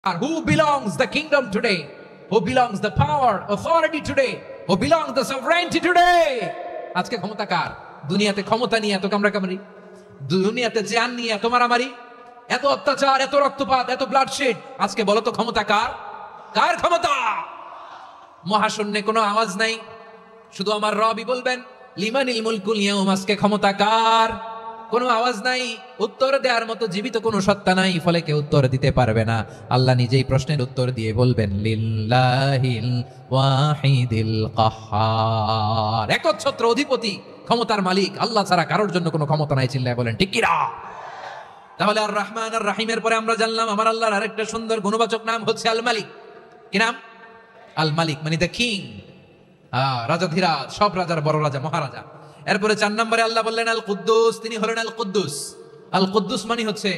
Who belongs the kingdom today? Who belongs the power, authority today? Who belongs the sovereignty today? আজকে ক্ষমতা কার? দুনিয়াতে ক্ষমতা নিয়ে এত কামড়াকামড়ি, দুনিয়াতে জান নিয়ে এত মারামারি, এত অত্যাচার, এত রক্তপাত, এত ব্লাডশেড। আজকে বলো তো ক্ষমতা কার? কার ক্ষমতা? মহাশূন্যে কোনো আওয়াজ নাই, শুধু আমার রবই বলবেন লিমানিল মুলকুল ইয়াউম। আজকে ক্ষমতা কার? কোনো আওয়াজ নাই, উত্তর দেওয়ার মতো জীবিত কোনো সত্তা নাই, ফলে কেউ উত্তর দিতে পারবে না। আল্লাহ নিজেই প্রশ্নের উত্তর দিয়ে বলবেন লিল্লাহিল ওয়াহিদিল কাহ্হার। একচ্ছত্র অধিপতি, ক্ষমতার মালিক আল্লাহ ছাড়া কারোর জন্য কোনো ক্ষমতা নাই। চিল্লায় বলেন ঠিক কিনা? তাহলে আর রহমান আর রাহিমের পরে আমরা জানলাম আমার আল্লাহর আরেকটা সুন্দর গুণবাচক নাম হচ্ছে আল মালিক। কি নাম? আল মালিক মানে দ্য কিং, রাজাধিরাজ, সব রাজার বড় রাজা, মহারাজা। এরপরে 4 নম্বরে আল্লাহ বললেন আল কুদ্দুস, তিনি হলেন আল কুদ্দুস। আল কুদ্দুস মানে হচ্ছে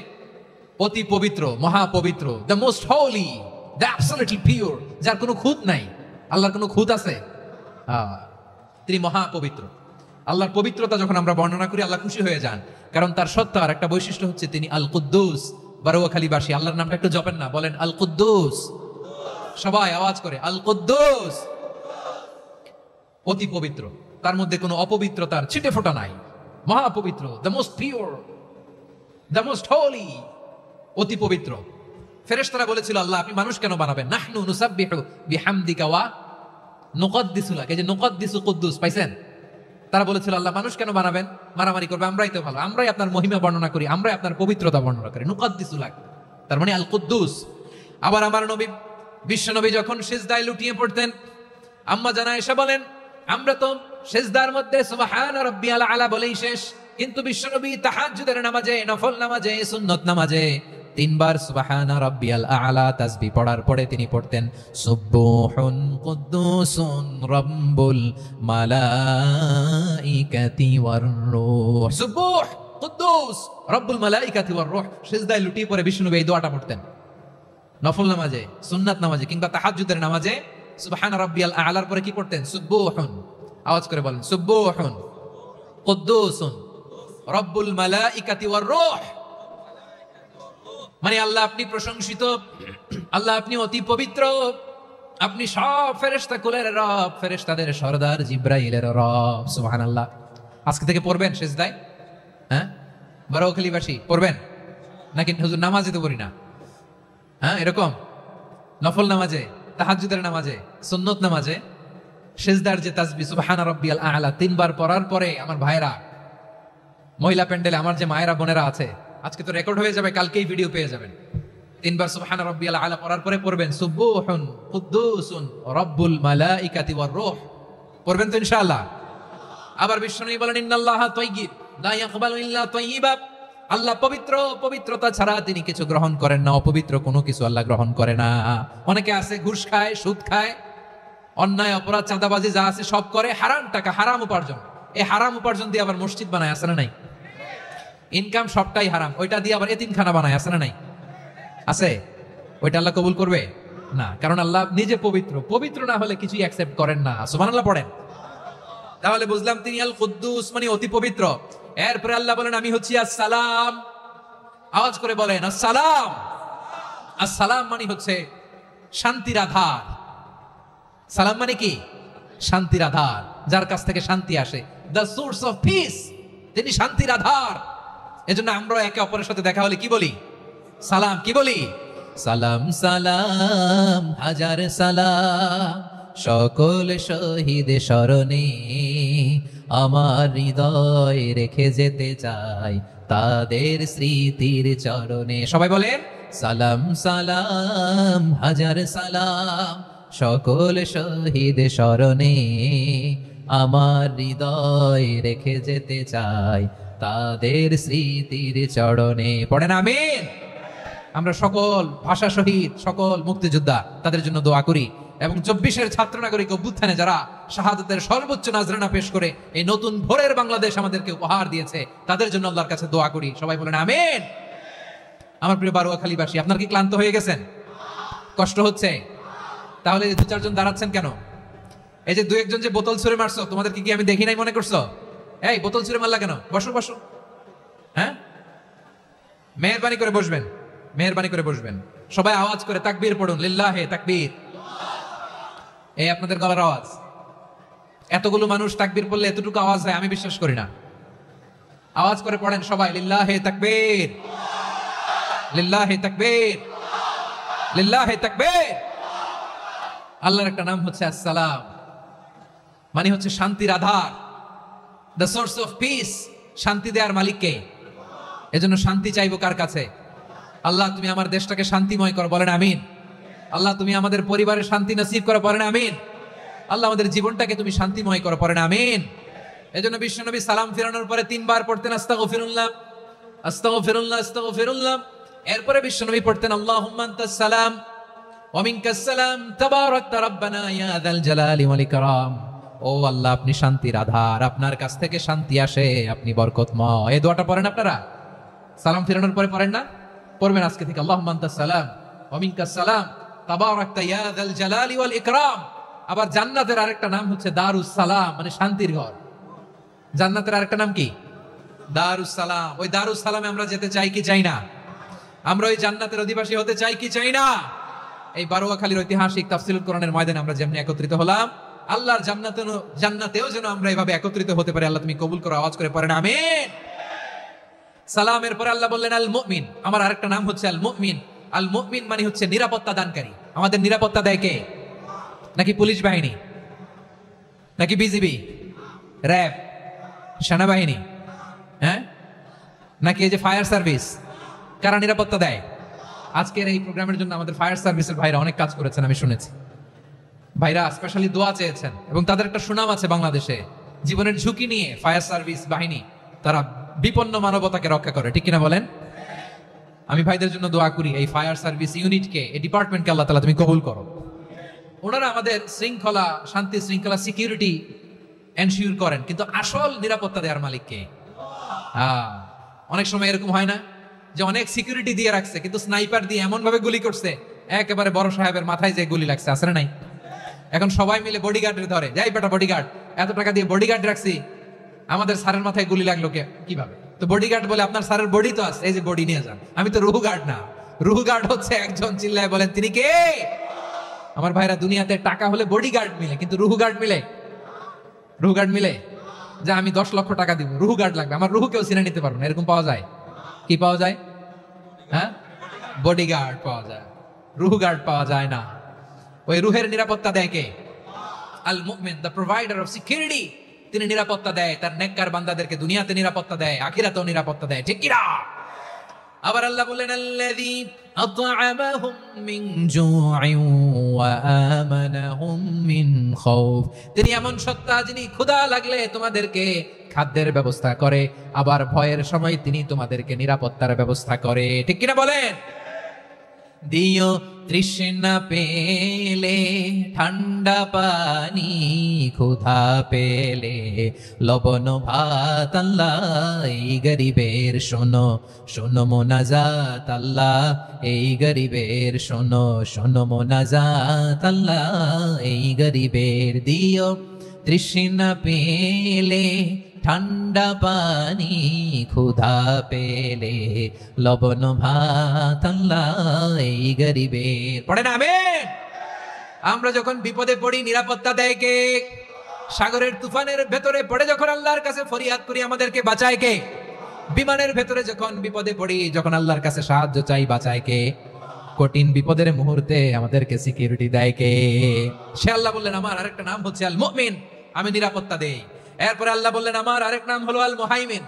অতি পবিত্র, মহাপবিত্র, the most holy, the absolutely pure, যার কোনো খুঁত নাই। আল্লাহর কোনো খুঁত আছে? তিনি মহাপবিত্র। আল্লাহর পবিত্রতা যখন আমরা বর্ণনা করি আল্লাহ খুশি হয়ে যান, কারণ তার সত্তার একটা বৈশিষ্ট্য হচ্ছে তিনি আল কুদ্দুস। বারোয়াখালীবাসী আল্লাহর নামটা একটু জপেন না, বলেন আল কুদ্দুস, সবাই আওয়াজ করে আল কুদ্দুস। অতি পবিত্র, তার মধ্যে কোনো অপবিত্রতার ছিটে ফোঁটা নাই, মহাপবিত্র, the most pure, the most holy, অতি পবিত্র। ফেরেশতারা বলেছিল আল্লাহ আপনি মানুষ কেন বানাবেন? নাহনু নুসাব্বিহু বিহামদিকা ওয়া নুকদ্দিসু লাক। এই যে নুকদ্দিসু কুদ্দুস পাইছেন? তারা বলেছিল আল্লাহ মানুষ কেন বানাবেন? মারামারি করবে, আমরাই তো ভালো, আমরাই আপনার মহিমা বর্ণনা করি, আমরাই আপনার পবিত্রতা বর্ণনা করি। নুকদ্দিসু লাক, তার মানে আল কুদ্দুস। আবার আমার নবী, বিশ্ব নবী যখন সিজদায় লুটিয়ে পড়তেন, আম্মা জানা এসে বলেন আমরা তো সিজদার মধ্যে সুবহান রাব্বিয়াল আলা বলেই শেষ, কিন্তু বিশ্বনবী তাহাজ্জুদের নামাজে, নফল নামাজে, সুন্নত নামাজে 3 বার সুবহান রাব্বিয়াল আলা তাসবিহ পড়ার পরে তিনি পড়তেন সুবহুন কুদ্দুসুন রাব্বুল মালাইকাতি ওয়ার রূহ। সুবহ কুদ্দুস রাব্বুল মালাইকাতি ওয়ার রূহ। সিজদায় লুটিয়ে পড়ে বিশ্বনবী এই দোয়াটা পড়তেন নফল নামাজে, সুন্নাত নামাজে কিংবা তাহাজ্জুদের নামাজে। সুবহান রাব্বিয়াল আলার পরে কি পড়তেন? সুবহুন, আওয়াজ করে বলেন সুবহুন কুদ্দুসুন রাব্বুল মালাইকাতি ওয়ার রূহ। মানে আল্লাহ আপনি প্রশংসিত, আল্লাহ আপনি অতি পবিত্র, আপনি সব ফেরেশতা কুলের রব, ফেরেশতাদের সরদার জিব্রাইলের রব। সুবহানাল্লাহ। আজকে থেকে পড়বেন সিজদায়? হ্যাঁ, বারোখালীবাসী পড়বেন নাকি? হুজুর নামাজে তো পড়ি না। হ্যাঁ, এরকম নফল নামাজে, তাহাজ্জুদের নামাজে, সুন্নত নামাজে সিজদার যে তাসবিহ সুবহান রাব্বিয়াল আলা 3 বার পড়ার পরে আমার ভাইরা, মহিলা প্যান্ডেলে আমার যে মায়েরা বোনেরা আছে, আজকে তো রেকর্ড হয়ে যাবে, কালকেই ভিডিও পেয়ে যাবেন। 3 বার সুবহান রাব্বিয়াল আলা পড়ার পরে পড়বেন সুবহুন কুদ্দুসুন রাব্বুল মালাইকাতি ওয়ার রূহ। পড়বেন তো ইনশাআল্লাহ? আবার বিশ্বনবী বলেন ইন্নাল্লাহা তাইয়্যিব লা ইয়াকবালু ইল্লা তাইয়্যিবা। আল্লাহ পবিত্র, পবিত্রতা ছাড়া তিনি কিছু গ্রহণ করেন না, অপবিত্র কোনো কিছু আল্লাহ গ্রহণ করে না। অনেকে আছে ঘুষ খায়, সুদ খায়, অন্যায় অপরাধ চাঁদাবাজি যা আছে সব করে, হারাম টাকা, হারাম উপার্জন। এই হারাম উপার্জন দিয়ে আবার মসজিদ বানায়, আছে না নাই? ইনকাম সবটাই হারাম, ওইটা দিয়ে আবার এতিমখানা বানায়, আছে না নাই? আছে। ওইটা আল্লাহ কবুল করবে না, কারণ আল্লাহ নিজে পবিত্র। পবিত্র না হলে কিছুই অ্যাকসেপ্ট করেন না। সুবহানাল্লাহ পড়েন। তাহলে বুঝলাম তিনি আল কুদ্দুস মানে অতি পবিত্র। এরপরে আল্লাহ বলেন আমি হচ্ছি আসসালাম। আওয়াজ করে বলেন আসসালাম। আসসালাম মানে হচ্ছে শান্তির আধার। সালাম মানে কি? শান্তির আধার, যার কাছ থেকে শান্তি আসে, দ্য সোর্স অফ পিস। তিনি শান্তির আধার। এজন্য আমরা একে অপরের সাথে দেখা হলে কি বলি? সালাম। কি বলি? সালাম সালাম হাজার সালাম সকল শহীদ স্মরণে, আমার হৃদয় রেখে যেতে চাই তাদের স্মৃতির চরণে। সবাই বলেন সালাম সালাম হাজার সালাম সকল শহীদ স্মরণে, আমার হৃদয় রেখে যেতে চাই তাদের স্মৃতির চরণে। পড়েন আমিন। আমরা সকল ভাষা শহীদ, সকল মুক্তিযোদ্ধা, তাদের জন্য দোয়া করি। এবং 24-এর ছাত্র নাগরিক অভ্যুত্থানে যারা শাহাদাতের সর্বোচ্চ নাজরানা পেশ করে এই নতুন ভোরের বাংলাদেশ আমাদেরকে উপহার দিয়েছে, তাদের জন্য আল্লাহর কাছে দোয়া করি। সবাই বলেন আমিন। আমার প্রিয় বারোয়াখালীবাসী, আপনার কি ক্লান্ত হয়ে গেছেন? কষ্ট হচ্ছে? তাহলে 2-4 জন দাঁড়াচ্ছেন কেন? এই যে 2-1 জন যে বোতল ছুঁড়ে মারছো, তোমাদেরকে কি আমি দেখি নাই মনে করছো? এই বোতল ছুঁড়ে মারলা কেন? বসো বসো। হ্যাঁ, মেহেরবানি করে বসবেন, মেহেরবানি করে বসবেন। সবাই আওয়াজ করে তাকবীর পড়ুন, লিল্লাহে তাকবীর। এই আপনাদের গলার আওয়াজ। এতগুলো মানুষ তাকবীর পড়লে এতটুকু আওয়াজ হয় আমি বিশ্বাস করি না। আওয়াজ করে পড়েন সবাই, লিল্লাহে তাকবীর, লিল্লাহে তাকবীর, লিল্লাহে তাকবীর। আল্লাহর একটা নাম হচ্ছে আসসালাম, মানে হচ্ছে শান্তির আধার, দ্য সোর্স অফ পিস। শান্তি দেওয়ার মালিক কে? এজন্য শান্তি চাইবো কার কাছে? আল্লাহ তুমি আমার দেশটাকে শান্তিময় করো, বলেন আমিন। আল্লাহ তুমি আমাদের পরিবারের শান্তি নসিব করো, বলেন আমিন। আল্লাহ আমাদের জীবনটাকে তুমি শান্তিময় করো, পড়েন আমিন। এজন্য বিশ্বনবী সালাম ফিরানোর পরে 3 বার পড়তেন আস্তাগফিরুল্লাহ, আস্তাগফিরুল্লাহ, আস্তাগফিরুল্লাহ। এরপরে বিশ্বনবী পড়তেন আল্লাহুম্মা আনতাস সালাম ওয়া মিনকাস সালাম তাবারাকতা রাব্বানা ইয়া যাল জালালি ওয়াল ইকরাম। ও আল্লাহ আপনি শান্তির আধার, আপনার কাছ থেকে শান্তি আসে, আপনি বরকতময়। এই দোয়াটা পড়েন আপনারা সালাম ফিরানোর পরে, পড়েন না? পড়বেন আজকে থেকে, আল্লাহুম্মা আনতাস সালাম ওয়া মিনকাস সালাম তাবারাকতা ইয়া যাল জালালি ওয়াল ইকরাম। আবার জান্নাতের আরেকটা নাম হচ্ছে দারুস সালাম, মানে শান্তির ঘর। জান্নাতের আরেকটা নাম কি? দারুস সালাম। ওই দারুস সালামে আমরা যেতে চাই কি চাই না? আমরা ওই জান্নাতের অধিবাসী হতে চাই কি চাই না? এই বারোয়াখালীর ঐতিহাসিক তাফসীরুল কোরআনের ময়দানে আমরা যেমনি একত্রিত হলাম, আল্লাহর জান্নাতেও যেন আমরা এভাবে একত্রিত হতে পারি। আল্লাহ তুমি কবুল করো, আওয়াজ করে পড়েন আমিন। সালামের পরে আল্লাহ বললেন আল মুমিন। আমার আরেকটা নাম হচ্ছে আল মুমিন। আল মুমিন মানে হচ্ছে নিরাপত্তা দানকারী। আমাদের নিরাপত্তা দেয় কে? নাকি পুলিশ বাহিনী, নাকি বিজিবি, র্যাব, সেনাবাহিনী, হ্যাঁ, নাকি এই যে ফায়ার সার্ভিস? কারা নিরাপত্তা দেয়? আজকের এই প্রোগ্রামের জন্য আমাদের ফায়ার সার্ভিসের ভাইরা অনেক কাজ করেছেন, আমি শুনেছি। ভাইরা স্পেশালি দোয়া চেয়েছেন এবং তাদের একটা সুনাম আছে বাংলাদেশে। জীবনের ঝুঁকি নিয়ে ফায়ার সার্ভিস বাহিনী তারা বিপন্ন মানবতাকে রক্ষা করে, ঠিক কিনা বলেন? আমি ভাইদের জন্য দোয়া করি, এই ফায়ার সার্ভিস ইউনিটকে, এই ডিপার্টমেন্টকে আল্লাহ তাআলা তুমি কবুল করো। ওনারা আমাদের শৃঙ্খলা, শান্তি শৃঙ্খলা, সিকিউরিটি এনশিওর করেন, কিন্তু আসল নিরাপত্তা দেওয়ার মালিক কে? অনেক সময় এরকম হয় না যে অনেক সিকিউরিটি দিয়ে রাখছে, কিন্তু স্নাইপার দিয়ে এমন ভাবে গুলি করছে একেবারে বড় সাহেবের মাথায় যে গুলি লাগছে, আসলে নাই? এখন সবাই মিলে বডিগার্ডের ধরে, যাই বেটা বডিগার্ড, এত টাকা দিয়ে বডিগার্ড রাখছি, আমাদের স্যারের মাথায় গুলি লাগলো কিভাবে? তো বডিগার্ড বলে আপনার স্যারের বডি তো আছে, এই যে বডি নিয়ে যান। আমি তো রুহু গার্ড না। রুহু গার্ড হচ্ছে একজন, চিল্লায় বলেন তিনি কে? আমার ভাইরা, দুনিয়াতে টাকা হলে বডিগার্ড মিলে, কিন্তু রুহু গার্ড মিলে? রুহু গার্ড মিলে যে আমি 10 লক্ষ টাকা দিব, রুহু গার্ড লাগবে, আমার রুহু কেউ চিনে নিতে পারবো না, এরকম পাওয়া যায়? কি পাওয়া যায়? হ্যাঁ, বডিগার্ড পাওয়া যায়, রুহু গার্ড পাওয়া যায় না। ওই রুহের নিরাপত্তা দেয় কে? আল মুমিন, দ্য প্রোভাইডার অফ সিকিউরিটি। তিনি নিরাপত্তা দেয় তার নেককার বান্দাদেরকে, দুনিয়াতে নিরাপত্তা দেয়, আখিরাতেও নিরাপত্তা দেয়, ঠিক কিনা? আবার আল্লাহ বললেন আল্লাযী আত'আমাহুম মিন জু'ইন ওয়া আমানাহুম মিন খাউফ। তিনি এমন সত্তা যিনি ক্ষুধা লাগলে তোমাদেরকে খাদ্যের ব্যবস্থা করে, আবার ভয়ের সময় তিনি তোমাদেরকে নিরাপত্তার ব্যবস্থা করে, ঠিক কিনা বলেন? দিও তৃষ্ণা পেলে ঠান্ডা পানি, ক্ষুধা পেলে লবণ ভাত, আল্লাহ এই গরিবের শোনো শোনো মোনাজাত, আল্লাহ এই গরিবের শোনো শোনো মোনাজাত, আল্লাহ এই গরিবের। দিও তৃষ্ণা পেলে ঠান্ডা পানি, ক্ষুধা পেলে লবণ ভাত, আল্লাহ এই গরিবের। পড়েন আমিন। আমরা যখন বিপদে পড়ি নিরাপত্তা দেয় কে? সাগরের তুফানের ভেতরে পড়ে যখন আল্লাহর কাছে ফরিয়াদ করি আমাদেরকে বাঁচায় কে? বিমানের ভেতরে যখন বিপদে পড়ি, যখন আল্লাহর কাছে সাহায্য চাই, বাঁচায় কে? কঠিন বিপদের মুহূর্তে আমাদেরকে সিকিউরিটি দেয় কে? সে আল্লাহ বললেন আমার আরেকটা নাম হচ্ছে আল মুমিন, আমি নিরাপত্তা দেই। এরপরে আল্লাহ বললেন আমার আরেক নাম হলো আল মুহাইমিন।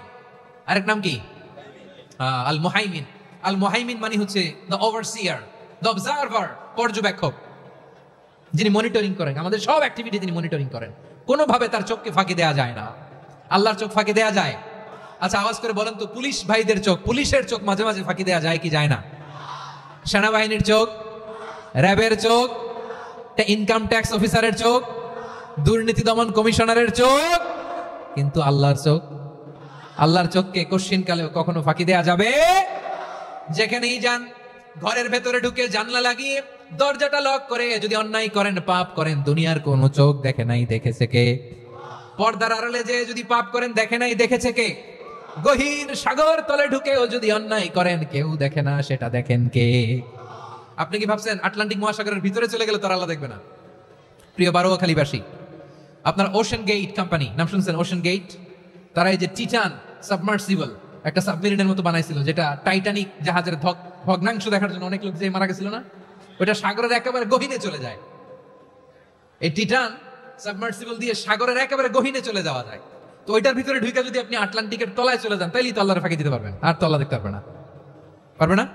আরেক নাম কি? আল মুহাইমিন। আল মুহাইমিন মানে হচ্ছে দ্য ওভারসিয়ার, দ্য অবজারভার, পর্যবেক্ষক, যিনি মনিটরিং করেন আমাদের সব অ্যাক্টিভিটি, তিনি মনিটরিং করেন। কোনোভাবে তার চোখকে ফাঁকি দেয়া যায় না। আল্লাহর চোখ ফাঁকি দেয়া যায়? আচ্ছা আওয়াজ করে বলেন তো, পুলিশ ভাইদের চোখ, পুলিশের চোখ মাঝে মাঝে ফাঁকি দেয়া যায় কি যায় না? সেনাবাহিনীর চোখ, র্যাবের চোখ, ইনকাম ট্যাক্স অফিসারের চোখ, দুর্নীতি দমন কমিশনারের চোখ, কিন্তু আল্লাহর চোখ? আল্লাহর চোখকে কোশ্চিন কালেও কখনো ফাঁকি দেয়া যাবে? যেখানেই যান, ঘরের ভেতরে ঢুকে জানলা লাগিয়ে দরজাটা লক করে যদি অন্যায় করেন, পাপ করেন, দুনিয়ার কোন চোখ দেখে নাই, দেখেছে কে? পর্দার আড়ালে যে যদি পাপ করেন, দেখে নাই, দেখেছে কে? গহীন সাগর তলে ঢুকেও যদি অন্যায় করেন, কেউ দেখে না, সেটা দেখেন কে? আপনি কি ভাবছেন আটলান্টিক মহাসাগরের ভিতরে চলে গেলে তারা আল্লাহ দেখবে না? প্রিয় বারোয়াখালীবাসী, আপনার ওশান গেট কোম্পানি নাম শুনছেন? ওশান গেট, তারা এই যে টিটান সাবমার্সিবল একটা সাবমেরিনের মতো বানাইছিল, যেটা টাইটানিক জাহাজের ভগ্নাংশ দেখার জন্য অনেক লোক যে মারা গেছিল না, ওটা সাগরের একেবারে গহীনে চলে যায়। এই টিটান সাবমার্সিবল দিয়ে সাগরের একেবারে গহীনে চলে যাওয়া যায়। তো ওইটার ভিতরে ঢুকে যদি আপনি আটলান্টিকের তলায় চলে যান, তাইলেই তো আল্লাহর ফাঁকি দিতে পারবেন, আর তো আল্লাহ দেখতে পারবে না। পারবে না?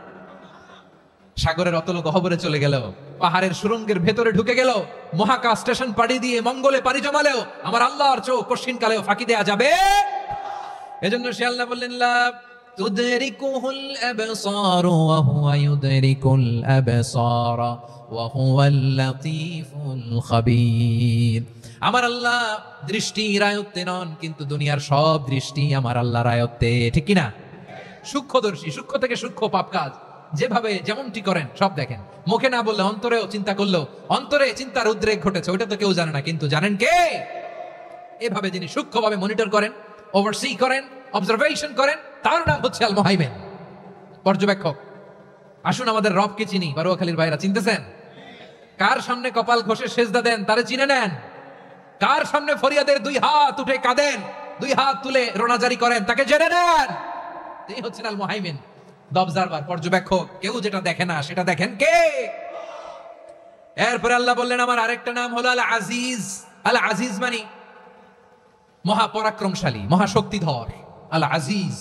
সাগরের অতল গহ্বরে চলে গেল, পাহাড়ের সুরঙ্গের ভেতরে ঢুকে গেল, মহাকাশ স্টেশন পাড়ি দিয়ে মঙ্গলে পাড়ি জমালেও আমার আল্লাহর চোখ কঠিন কালেও ফাঁকি দেয়া যাবে। এজন্য সে আল্লাহ বললেন, লা তুদরিকুহুল আবসার ওয়া হুয়া ইউদরিকুল আবসার ওয়া হুয়াল লাতীফুল খাবীর। আমার আল্লাহ দৃষ্টির আয়ত্তে নন, কিন্তু দুনিয়ার সব দৃষ্টি আমার আল্লাহর আয়ত্তে, ঠিক কি না? সূক্ষ্মদর্শী, সূক্ষ্ম থেকে সূক্ষ্ম পাপ কাজ যেভাবে যেমনটি করেন সব দেখেন। মুখে না বললে অন্তরেও চিন্তা করলেও অন্তরে চিন্তার উদ্রেক ঘটেছে, ওইটা তো কেউ জানে না, কিন্তু জানেন কে? এভাবে যিনি সূক্ষ্মভাবে মনিটর করেন, ওভারসি করেন, অবজারভেশন করেন, তার নাম হচ্ছে আল মুহাইমিন, পর্যবেক্ষক। আসুন আমাদের রবকে চিনি। বারোয়াখালীর ভাইরা চিনতেছেন? কার সামনে কপাল ঘষে সেজদা দেন তারে চিনে নেন। কার সামনে ফরিয়াদের দুই হাত উঠে কাঁদেন, দুই হাত তুলে রোনাজারি করেন, তাকে জেনে নেন। তিনি হচ্ছেন আল মুহাইমিন, দ্য অবজারভার, পর্যবেক্ষক। কেউ যেটা দেখে না সেটা দেখেন কে? এরপরে আল্লাহ বললেন আমার আরেকটা নাম হলো আল আজিজ। আল আজিজ মানে মহাপরাক্রমশালী, মহাশক্তিধর। আল আজিজ,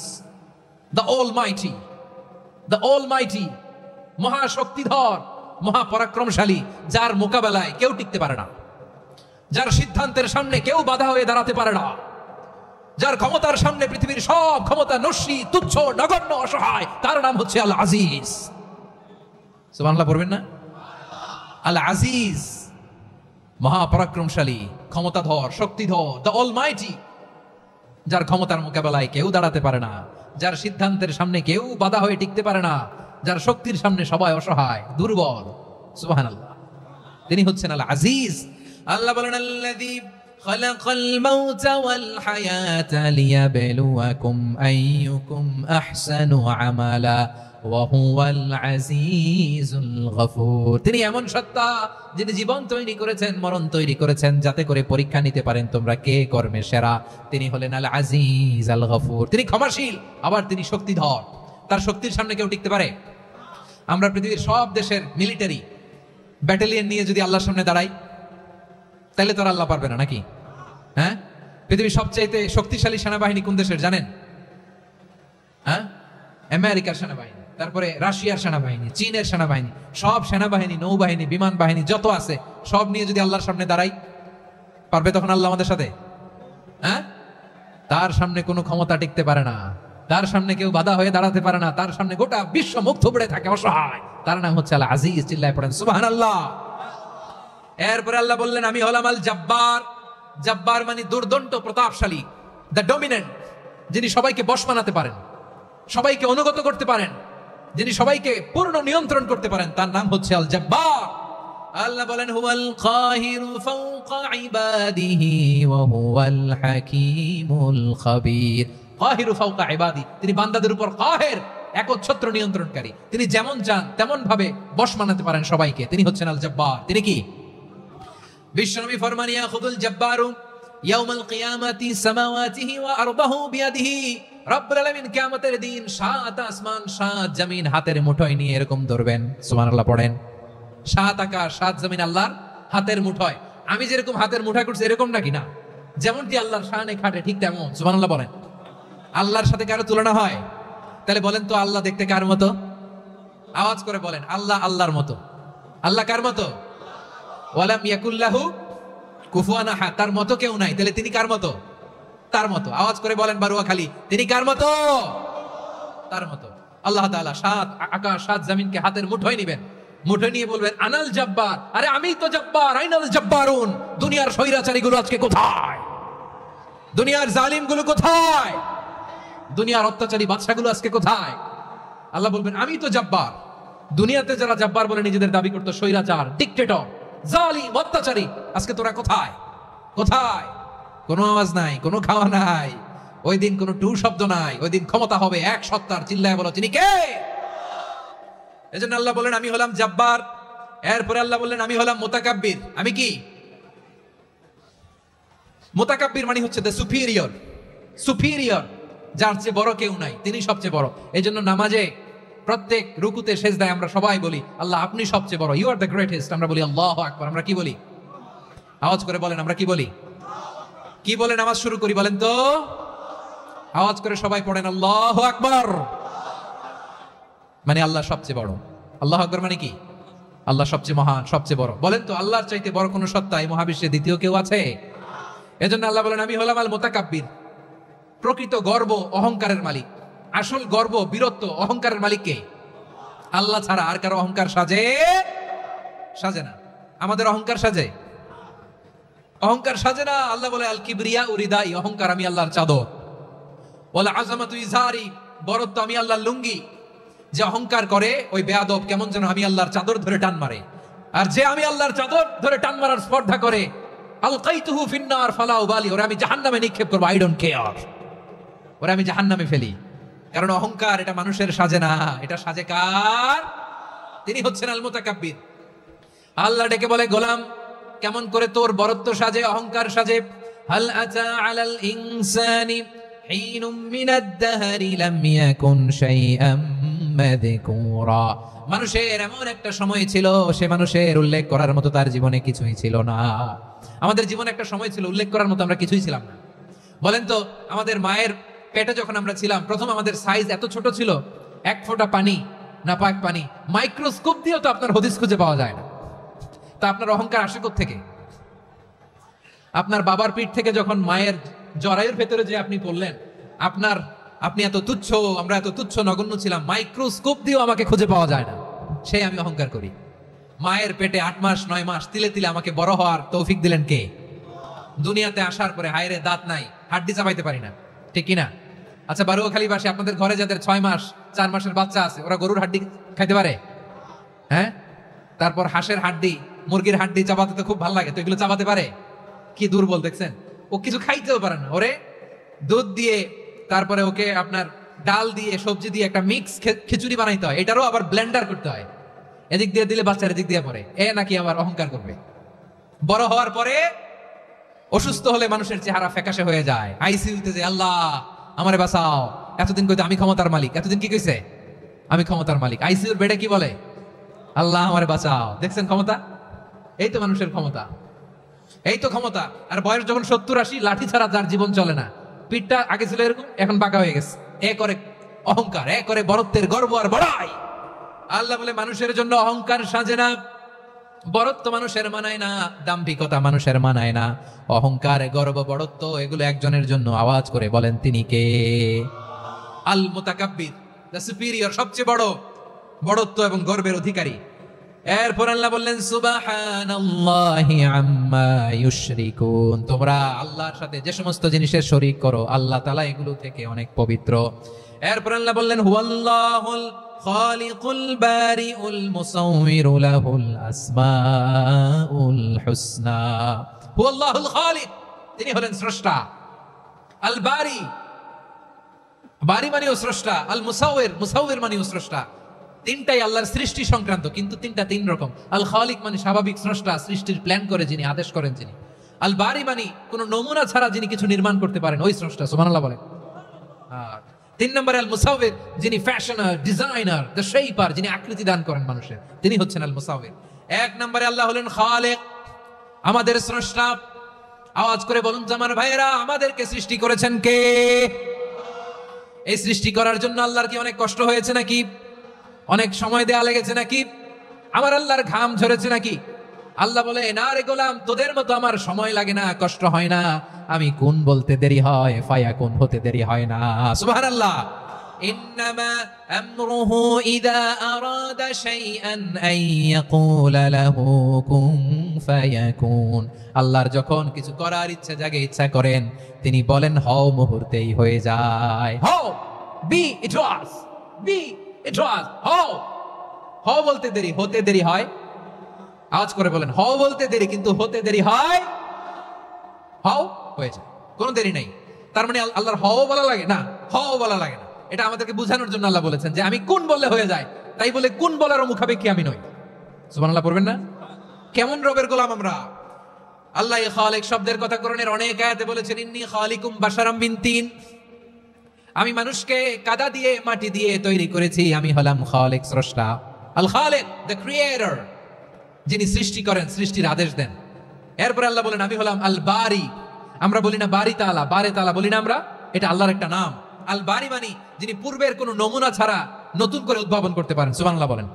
দ্য অলমাইটি, দ্য অলমাইটি, মহাশক্তিধর, মহাপরাক্রমশালী, যার মোকাবেলায় কেউ টিকতে পারে না, যার সিদ্ধান্তের সামনে কেউ বাধা হয়ে দাঁড়াতে পারে না, যার ক্ষমতার সামনে পৃথিবীর সব ক্ষমতা নস্যি, তুচ্ছ, নগণ্য, অসহায়, তার নাম হচ্ছে আল আজিজ। সুবহানাল্লাহ পড়বেন না? আল আজিজ, মহাপরাক্রমশালী, ক্ষমতাধর, শক্তিধর, দ্য অলমাইটি, যার ক্ষমতার মোকাবেলায় কেউ দাঁড়াতে পারে না, যার সিদ্ধান্তের সামনে কেউ বাধা হয়ে টিকতে পারে না, যার শক্তির সামনে সবাই অসহায়, দুর্বল। সুবহানাল্লাহ, তিনি হচ্ছেন আল আজিজ। আল্লাহ বলেন আল্লাযী খালাকাল মাউতা ওয়াল হায়াতা লিয়াবলুয়াকুম আইয়ুকুম আহসানু আমালা ওয়া হুয়াল আজিজুল গফুর। তিনি এমন সত্তা যিনি জীবন তৈরি করেছেন, মরণ তৈরি করেছেন, যাতে করে পরীক্ষা নিতে পারেন তোমরা কে কর্মে সেরা। তিনি হলেন আল আজিজ আল গফুর। তিনি ক্ষমাশীল, আবার তিনি শক্তিধর। তার শক্তির সামনে কেউ টিকতে পারে? আমরা পৃথিবীর সব দেশের মিলিটারি ব্যাটালিয়ন নিয়ে যদি আল্লাহর সামনে দাঁড়াই, তাহলে তো আল্লাহ পারবে না নাকি? হ্যাঁ, পৃথিবীর সবচাইতে শক্তিশালী সেনাবাহিনী কোন দেশের জানেন? হ্যাঁ, আমেরিকার সেনাবাহিনী, তারপরে রাশিয়ার সেনাবাহিনী, চীনের সেনাবাহিনী, সব সেনাবাহিনী, নৌবাহিনী, বিমান বাহিনী যত আছে সব নিয়ে যদি আল্লাহর সামনে দাঁড়াই, পারবে তখন আল্লাহ আমাদের সাথে? হ্যাঁ, তার সামনে কোনো ক্ষমতা টিকতে পারে না, তার সামনে কেউ বাধা হয়ে দাঁড়াতে পারে না, তার সামনে গোটা বিশ্ব মুখ থুবড়ে থাকে, অসহায়। তার নাম হচ্ছে আল আজিজ। চিল্লায় পড়েন সুবহানাল্লাহ। এরপরে আল্লাহ বললেন আমি হলাম আল জব্বার। জব্বার মানে দুর্দণ্ড, প্রতাপশালী, দ্য ডমিনেন্ট, যিনি সবাইকে বশ বানাতে পারেন, সবাইকে অনুগত করতে পারেন, যিনি সবাইকে পূর্ণ নিয়ন্ত্রণ করতে পারেন, তার নাম হচ্ছে আল জব্বার। আল্লাহ বলেন হুয়াল কাহিরু ফাওকা ইবাদিহি ওয়া হুয়াল হাকীমুল খাবীর। কাহিরু ফাওকা ইবাদি, তিনি বান্দাদের উপর কাহের, একচ্ছত্র নিয়ন্ত্রণকারী। তিনি যেমন চান তেমন ভাবে বশ বানাতে পারেন সবাইকে। তিনি হচ্ছেন আল জব্বার। তিনি কি? বিশ্বনবী ফরমান ইয়াখুদুল জব্বারু ইয়াউমাল কিয়ামাতি সামাওয়াতিহি ওয়া আরদাহু বিয়াদিহি। রব্বুল আলামিন কিয়ামতের দিন সাত আসমান সাত জমিন হাতের মুঠোয় নিয়ে এরকম ধরবেন। সুবহানাল্লাহ পড়েন। সাত আকাশ সাত জমিন আল্লাহর হাতের মুঠোয়। আমি যেরকম হাতের মুঠোয় করছি এরকম নাকি? না, যেমনটি আল্লাহর শানে খাটে ঠিক তেমন। সুবহানাল্লাহ বলেন। আল্লাহর সাথে কারো তুলনা হয়? তাহলে বলেন তো আল্লাহ দেখতে কার মতো? আওয়াজ করে বলেন আল্লাহ আল্লাহর মতো। আল্লাহ কার মতো? ওয়ালাম ইয়াকুল্লাহু কুফুয়ান আহাদ, তার মতো কেউ নাই। তাহলে তিনি কার মতো? তার মতো। আওয়াজ করে বলেন বারুয়াখালী, তিনি কার মতো? তার মতো। আল্লাহ তাআলা সাত আকাশ সাত জমিনকে হাতের মুঠোয় নিবেন, মুঠোয় নিয়ে বলবেন আনাল জব্বার। আরে আমি তো জব্বার, আইনাল জব্বারুন। দুনিয়ার স্বৈরাচারী গুলো আজকে কোথায়? দুনিয়ার জালিম গুলো কোথায়? দুনিয়ার অত্যাচারী বাদশাগুলো আজকে কোথায়? আল্লাহ বলবেন আমি তো জব্বার। দুনিয়াতে যারা জব্বার বলে নিজেদের দাবি করতো, স্বৈরাচার, ডিক্টেটর, জালিম, অত্যাচারী, আজকে তোরা কোথায়? কোথায়? কোনো আওয়াজ নাই, কোনো খাওয়া নাই, ওই দিন কোনো টু শব্দ নাই। ওই দিন ক্ষমতা হবে এক সত্তার। চিল্লায় বলো তিনি কে? এজন্য আল্লাহ বললেন আমি হলাম জাব্বার। এরপরে আল্লাহ বললেন আমি হলাম মুতাকাব্বির। আমি কি? মুতাকাব্বির মানে হচ্ছে দ্য সুপিরিয়র, সুপিরিয়র, যার চেয়ে বড় কেউ নাই, তিনি সবচেয়ে বড়। এই জন্য নামাজে প্রত্যেক রুকুতে সেজদায় আমরা সবাই বলি আল্লাহ আপনি সবচেয়ে বড়, ইউ আর দ্য গ্রেটেস্ট। আমরা বলি আল্লাহু আকবার। আমরা কি বলি? আওয়াজ করে বলেন, আমরা কি বলি? কি বলে নামাজ শুরু করি বলেন তো? আওয়াজ করে সবাই পড়েন আল্লাহু আকবার। মানে আল্লাহ সবচেয়ে বড়। আল্লাহু আকবার মানে কি? আল্লাহ সবচেয়ে মহান, সবচেয়ে বড়। বলেন তো আল্লাহর চাইতে বড় কোন সত্তা এই মহাবিশ্বে দ্বিতীয় কেউ আছে? এজন্য আল্লাহ বলেন আমি হলাম আল মুতাকাব্বির। প্রকৃত গর্ব অহংকারের মালিক। আসল গর্ব, বীরত্ব, অহংকারের মালিক কে? আল্লাহ ছাড়া আর কারো অহংকার সাজে? সাজে না। আমাদের অহংকার সাজে? অহংকার সাজে না। আল্লাহ বলে আল কিবরিয়া উরিদাই, অহংকার আমি আল্লাহর চাদর। বলে আযামাতু ইজারি, বরত্ব আমি আল্লাহর লুঙ্গি। যে অহংকার করে ওই বেয়াদব কেমন যেন আমি আল্লাহর চাদর ধরে টান মারে। আর যে আমি আল্লাহর চাদর ধরে টান মারার স্পর্ধা করে আলকাইতুহু ফিন্নার ফালা উবালি, ওরা আমি জাহান্নামে নিক্ষেপ করব, আই ডোন্ট কেয়ার, ওরা আমি জাহান্নামে ফেলি। কারণ অহংকার এটা মানুষের সাজে না, এটা সাজে কার? তিনি হচ্ছেন আল মুতাকাব্বির। আল্লাহ ডেকে বলে গোলাম কেমন করে তোর বরত্ব সাজে, অহংকার সাজে? হাল আতা আলাল ইনসানি হিনুম মিনাদ দাহরি লাম ইয়াকুন শাইআম মাযকুরা। মানুষের এমন একটা সময় ছিল, সে মানুষের উল্লেখ করার মতো তার জীবনে কিছুই ছিল না। আমাদের জীবনে একটা সময় ছিল উল্লেখ করার মতো আমরা কিছুই ছিলাম না। বলেন তো আমাদের মায়ের পেটে যখন আমরা ছিলাম প্রথম আমাদের সাইজ এত ছোট ছিল, এক ফোঁটা পানি, নাপাক পানি, মাইক্রোস্কোপ দিয়েও তো আপনার হদিস খুঁজে পাওয়া যায় না। তা আপনার অহংকার আসে কোত্থেকে? আপনার বাবার পিঠ থেকে যখন মায়ের জরায়ুর ভেতরে যে আপনি পড়লেন, আপনি এত তুচ্ছ, আমরা এত তুচ্ছ নগণ্য ছিলাম, মাইক্রোস্কোপ দিয়েও আমাকে খুঁজে পাওয়া যায় না, সেই আমি অহংকার করি। মায়ের পেটে 8 মাস 9 মাস তিলে তিলে আমাকে বড় হওয়ার তৌফিক দিলেন কে? দুনিয়াতে আসার পরে হায়রে দাঁত নাই, হাড্ডি চাবাইতে পারি না, ঠিক কিনা? আচ্ছা বারুয়াখালী বাসী আপনাদের ঘরে যাদের 6 মাস 4 মাসের বাচ্চা আছে, ওরা গরুর হাড্ডি খাইতে পারে? হ্যাঁ। তারপর হাঁসের হাড্ডি, মুরগির হাড্ডি চাবাতে তো খুব ভালো লাগে, তো এগুলো চাবাতে পারে? কি দুর্বল দেখছেন, ও কিছু খাইতেও পারে না। ওরে দুধ দিয়ে, তারপরে ওকে আপনার ডাল দিয়ে, সবজি দিয়ে একটা মিক্স খিচুড়ি বানাইতে হয়, এটারও আবার ব্লেন্ডার করতে হয়। এদিক দিয়ে দিলে বাচ্চার এদিক দিয়ে পড়ে, এ নাকি আবার অহংকার করবে। বড় হওয়ার পরে অসুস্থ হলে মানুষের চেহারা ফ্যাকাশে হয়ে যায়, আইসিইউতে যে আল্লাহ আমারে বাঁচাও। এতদিন কইতো আমি ক্ষমতার মালিক, এতদিন কি কইছে? আমি ক্ষমতার মালিক। আইসিইউর বেডে কি বলে? আল্লাহ আমারে বাঁচাও। দেখছেন ক্ষমতা? এই তো মানুষের ক্ষমতা, এই তো ক্ষমতা। আর বয়স যখন 70-80, লাঠি ছাড়া তার জীবন চলে না। পিঠটা আগে ছিল এরকম, এখন বাঁকা হয়ে গেছে। এ করে অহংকার, এ করে বরত্বের গর্ব আর বড়াই। আল্লাহ বলে মানুষের জন্য অহংকার সাজে না, বরত্ব মানুষের মানায় না, দাম্ভিকতা মানুষের মানায় না। অহংকার, গর্ব, বড়ত্ব এগুলো একজনের জন্য। আওয়াজ করে বলেন তিনি কে? আল মুতাকাব্বির, দ্য সুপিরিয়র, সবচেয়ে বড়, বড়ত্ব এবং গর্বের অধিকারী। এরপর আল্লাহ বললেন সুবহানাল্লাহি আম্মা ইউশরিকুন, তোমরা আল্লাহর সাথে যে সমস্ত জিনিসের শরীক করো আল্লাহ তাআলা এগুলো থেকে অনেক পবিত্র। এরপর আল্লাহ বললেন হুয়াল্লাহুল খালিকুল বারিউল মুসাউমিরু লাহুল আসমাউল হুসনা। হুয়াল্লাহুল খালিক, তিনি হলেন স্রষ্টা। আল বারি, বারি মানেও স্রষ্টা। আল মুসাউইর, মুসাউইর মানেও স্রষ্টা। তিনটাই আল্লাহর সৃষ্টি সংক্রান্ত, কিন্তু তিনটা তিন রকম। আল খালিক মানে স্বাভাবিক স্রষ্টা, সৃষ্টির প্ল্যান করে যিনি, আদেশ করেন যিনি। আল বারি মানে কোন নমুনা ছাড়া যিনি কিছু নির্মাণ করতে পারেন, ওই স্রষ্টা। সুবহানাল্লাহ বলেন। আর 3 নম্বরে আল মুসাউইর, যিনি ফ্যাশনার, ডিজাইনার, দ্য শেপার, যিনি আকৃতি দান করেন মানুষের, তিনি হচ্ছেন আল মুসাউইর। 1 নম্বরে আল্লাহ হলেন খালিক, আমাদের স্রষ্টা। আওয়াজ করে বলুন তো আমার ভাইয়েরা, আমাদেরকে সৃষ্টি করেছেন কে? এই সৃষ্টি করার জন্য আল্লাহর কি অনেক কষ্ট হয়েছে নাকি? অনেক সময় দেয়া লেগেছে নাকি? আমার আল্লাহর ঘাম ঝরেছে নাকি? আল্লাহ বলে না রে গোলাম, তোদের মতো আমার সময় লাগে না, কষ্ট হয় না। আমি কোন বলতে দেরি হয়, ফায়াকুন হতে দেরি হয় না। সুবহানাল্লাহ। ইন্নামা আমরুহু ইযা আরাদা শাইআন আন ইয়াকুলা লাহু কুন ফায়াকুন। আল্লাহর যখন কিছু করার ইচ্ছা জাগে, ইচ্ছা করেন, তিনি বলেন হও, মুহূর্তেই হয়ে যায়। হও, বি ইট ওয়াজ, বি ইট ওয়াজ। হও, হও বলতে দেরি, হতে দেরি হয়। আওয়াজ করে বলেন, হও বলতে দেরি, কিন্তু হতে দেরি হয়। হও হয়ে যায়, কোনো দেরি নেই। তার মানে আল্লাহর হও বলা লাগে না, হও বলা লাগে না। এটা আমাদেরকে বোঝানোর জন্য আল্লাহ বলেছেন যে আমি কোন বললে হয়ে যায়, তাই বলে কোন বলার মুখাপেক্ষী আমি নই। সুবহানাল্লাহ পড়বেন না? কেমন রবের গোলাম আমরা? আল্লাহ খালিক শব্দের কথা কোরআনের অনেক আয়াতে বলেছেন, ইন্নী খালিকুম বাশারাম মিন তিন, আমি মানুষকে কাদা দিয়ে মাটি দিয়ে তৈরি করেছি, আমি হলাম খালিক, স্রষ্টা। আল খালিক, দ্য ক্রিয়েটর, যিনি সৃষ্টি করেন, সৃষ্টির আদেশ দেন। এরপর আল্লাহ বলেন আমি হলাম আল বারি। আমরা বলি না বারি তাআলা, বারে তাআলা বলি না আমরা, এটা আল্লাহর একটা নাম। আল বারি মানে যিনি পূর্বের কোনো নমুনা ছাড়া নতুন করে উদ্ভাবন করতে পারেন। সুবহানাল্লাহ বলেন।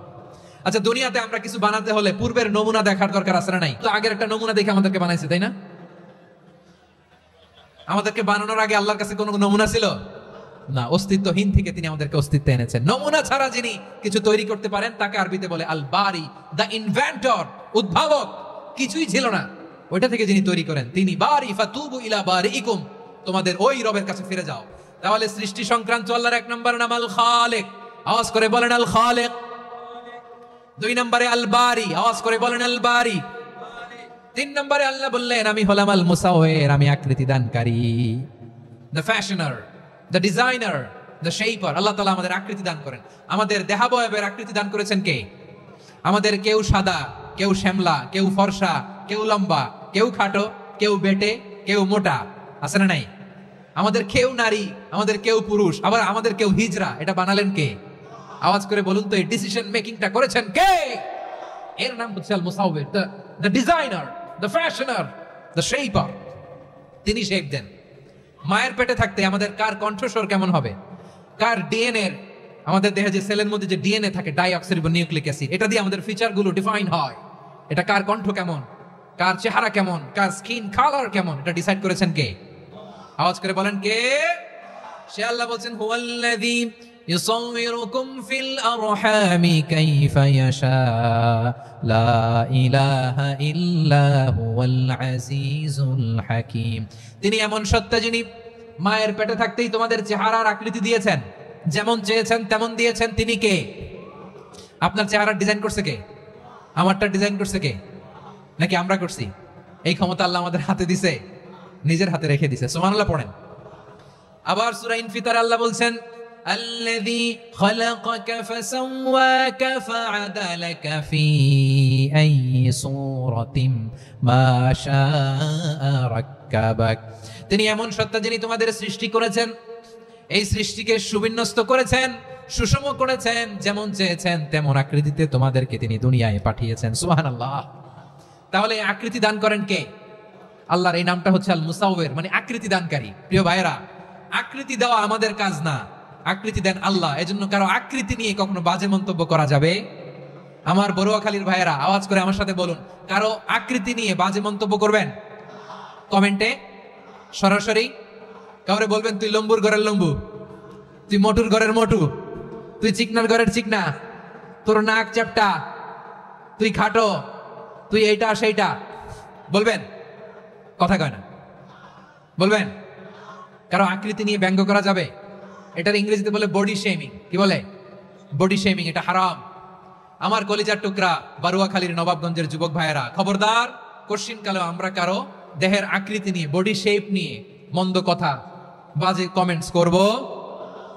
আচ্ছা, দুনিয়াতে আমরা কিছু বানাতে হলে পূর্বের নমুনা দেখার দরকার আছে না নাই? তো আগের একটা নমুনা দেখে আমাদেরকে বানাইছে, তাই না? আমাদেরকে বানানোর আগে আল্লাহর কাছে কোনো নমুনা ছিল না, অস্তিত্বহীন থেকে তিনি আমাদেরকে অস্তিত্বে এনেছেন। নমুনা ছাড়া যিনি কিছু তৈরি করতে পারেন তাকে আরবিতে বলে আল বারি, দ্য ইনভেন্টর, উদ্ভাবক। কিছুই ছিল না, ওইটা থেকে যিনি তৈরি করেন তিনি বারি। ফাতুবু ইলা বারিইকুম, তোমাদের ওই রবের কাছে ফিরে যাও। তাহলে সৃষ্টি সংক্রান্ত আল্লাহর এক নম্বর নাম আল খালিক, আওয়াজ করে বলেন আল খালিক। দুই নম্বরে আল বারি, আওয়াজ করে বলেন আল বারি। তিন নম্বরে আল্লাহ বললেন আমি হলাম আল মুসাওয়ির, আমি আকৃতি দানকারী, the fashioner, the designer, the shaper. Allah তাআলা আমাদের আকৃতি দান করেন। আমাদের দেহাবয়বের আকৃতি দান করেছেন কে? আমাদের কেউ সাদা, কেউ শ্যামলা, কেউ ফর্সা, কেউ লম্বা, কেউ খাটো, কেউ বেটে, কেউ মোটা, আছে না নাই? আমাদের কেউ নারী, আমাদের কেউ পুরুষ, আবার আমাদের কেউ হিজড়া। এটা বানালেন কে? আওয়াজ করে বলুন তো, এই ডিসিশন মেকিংটা করেছেন কে? এর নাম হচ্ছে আল মুসাওয়ির, the designer, the fashioner, the shaper. তিনি শেপ দেন। মায়ের পেটে থাকতে আমাদের কার কণ্ঠস্বর কেমন হবে, কার ডিএনএ, আমাদের দেহে যে সেলের মধ্যে যে ডিএনএ থাকে, ডাইঅক্সিরিবো নিউক্লিক অ্যাসিড, এটা দিয়ে আমাদের ফিচারগুলো ডিফাইন হয়। এটা কার কণ্ঠ কেমন, কার চেহারা কেমন, কার স্কিন কালার কেমন, এটা ডিসাইড করেছেন কে? আওয়াজ করে বলেন কে? সে আল্লাহ বলছেন হুয়াল্লাযী ইউসাউবিরুকুম ফিল আরহামি কাইফা ইয়াশা লা ইলাহা ইল্লা হুয়াল আজিজুল হাকীম। তিনি এমন সত্তা যিনি মায়ের পেটে থাকতেই তোমাদের চেহারার আকৃতি দিয়েছেন, যেমন চেয়েছেন তেমন দিয়েছেন। তিনি কে? আপনার চেহারা ডিজাইন করছে কে? আমারটা ডিজাইন করছে কে? নাকি আমরা করছি? এই ক্ষমতা আল্লাহ আমাদের হাতে দিছে, নিজের হাতে রেখে দিছে। সুবহানাল্লাহ পড়েন। আবার সূরা ইনফিতার আল্লাহ বলছেন আল্লাযী খালাকাকা ফাসাওয়াকা ফাআদালাকা ফি আইয়ি সূরাতিন মা শাআ রাক্কাবাক। তিনি এমন সত্তা যিনি তোমাদের সৃষ্টি করেছেন, এই সৃষ্টিকে সুবিন্যস্ত করেছেন, সুষম করেছেন, যেমন চেয়েছেন তেমন আকৃতিতে তোমাদেরকে তিনি দুনিয়ায় পাঠিয়েছেন। সুবহানাল্লাহ। তাহলে আকৃতি দান করেন কে? আল্লাহর এই নামটা হচ্ছে আল মুসাওয়ির, মানে আকৃতি দানকারী। প্রিয় ভাইরা, আকৃতি দেওয়া আমাদের কাজ না, আকৃতি দেন আল্লাহ। এজন্য কারো আকৃতি নিয়ে কখনো বাজে মন্তব্য করা যাবে? আমার বড়ুয়াখালীর ভাইয়েরা আওয়াজ করে আমার সাথে বলুন, কারো আকৃতি নিয়ে বাজে মন্তব্য করবেন? কমেন্টে সরাসরি কাউরে বলবেন তুই লম্বুর ঘরের লম্বু, তুই মোটুর ঘরের মোটু, তুই চিকনার ঘরের চিকনা, তোর নাক চ্যাপটা, তুই খাটো, তুই এইটা সেইটা বলবেন? কথা কয় না, বলবেন? কারো আকৃতি নিয়ে ব্যঙ্গ করা যাবে? এটার ইংরেজিতে বলে বডি শেমিং। কি বলে? Body shaming. এটা হারাম। আমার কলিজার টুকরা বারুয়াখালীর নবাবগঞ্জের যুবক ভাইয়েরা, খবরদার, কোশ্চিন কালেও আমরা কারো দেহের আকৃতি নিয়ে, বডি শেপ নিয়ে মন্দ কথা, বাজে কমেন্টস করব?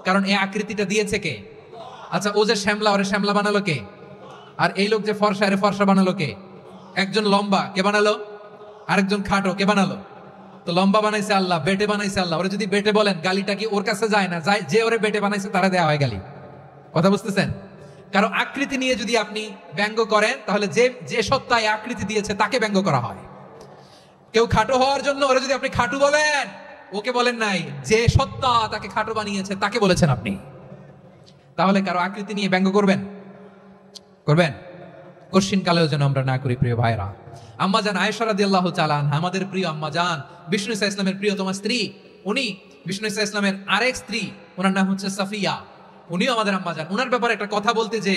কারণ এই আকৃতিটা দিয়েছে কে? আচ্ছা, ও যে শ্যামলা, ওরে শ্যামলা বানালো কে? আর এই লোক যে ফর্সা, এর ফর্সা বানালো কে? একজন লম্বা, কে বানালো? আরেকজন খাটো, কে বানালো? তো লম্বা বানাইছে আল্লাহ, বেটে বানাইছে আল্লাহ। ওরে যদি বেটে বলেন, গালিটা কি ওর কাছে যায় না? যায়। যে ওরে বেটে বানাইছে তারা দেয়া হয় গালি। কথা বুঝতেছেন? কারণ আকৃতি নিয়ে যদি আপনি ব্যঙ্গ করেন, তাহলে যে যে সত্তায় আকৃতি দিয়েছে তাকে ব্যঙ্গ করা হয়। কেউ খাটো হওয়ার জন্য ওরে যদি আপনি খাটু বলেন, ওকে বলেন নাই, যে সত্তা তাকে খাটো বানিয়েছে তাকে বলেছেন আপনি। তাহলে কারো আকৃতি নিয়ে ব্যঙ্গ করবেন? করবেন? কোশ্চিন কালেও যেন আমরা না করি। প্রিয় ভাইরা, আম্মাজান আয়েশা রাদিয়াল্লাহু তাআলা আনহা, আমাদের প্রিয় আম্মাজান, বিষ্ণু ইসা ইসলামের প্রিয়তমা স্ত্রী, উনি বিষ্ণু ইসা ইসলামের আরেক স্ত্রী, ওনার নাম হচ্ছে সাফিয়া, উনিও আমাদের আম্মাজান। ওনার ব্যাপারে একটা কথা বলতে যে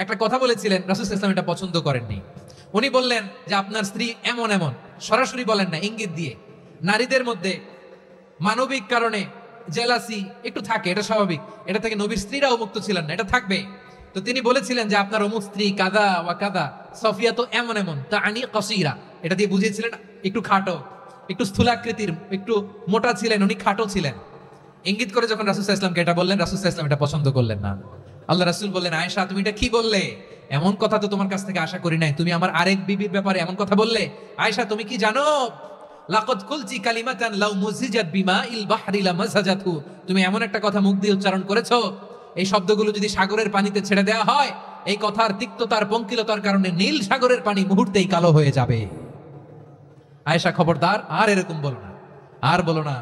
একটা কথা বলেছিলেন, রাসূল সাল্লাল্লাহু আলাইহি ওয়াসাল্লাম এটা পছন্দ করেননি। উনি বললেন যে আপনার স্ত্রী এমন এমন, সরাসরি বলেন না, ইঙ্গিত দিয়ে। নারীদের মধ্যে মানবিক কারণে জেলাসি একটু থাকে, এটা স্বাভাবিক। এটা থেকে নবীর স্ত্রীরাও মুক্ত ছিলেন না, এটা থাকবে। তো তিনি বলেছিলেন যে আপনার অমুক স্ত্রী কাদা ওয়া কাদা, সফিয়া তো এমন এমন, তা আনি কসিরা, এটা দিয়ে বুঝিয়েছিলেন একটু খাটো, একটু স্থূলাকৃতির, একটু মোটা ছিলেন, উনি খাটো ছিলেন। ইঙ্গিত করে যখন রাসূল সাল্লাল্লাহু আলাইহি ওয়াসাল্লামকে এটা বললেন, রাসূল সাল্লাল্লাহু আলাইহি ওয়াসাল্লাম এটা পছন্দ করলেন না। আল্লাহ রাসূল বললেন, আয়েশা তুমি এটা কি বললে? এমন কথা তো তোমার কাছ থেকে আশা করি নাই, তুমি আমার আরেক বিবির ব্যাপারে এমন কথা বললে। আয়েশা তুমি কি জানো, লাকাদ কুলতি কালিমাতান লাউ মুজিজাত বিমাইল বাহরি লামাসাজাতহু, তুমি এমন একটা কথা মুখ দিয়ে উচ্চারণ করেছো, এই শব্দগুলো যদি সাগরের পানিতে ছেড়ে দেওয়া হয়, এই কথার তিক্ততার পঙ্কিলতার কারণে নীল সাগরের পানি মুহূর্তেই কালো হয়ে যাবে। আয়েশা খবরদার, আর এরকম বলো না, আর বলো না।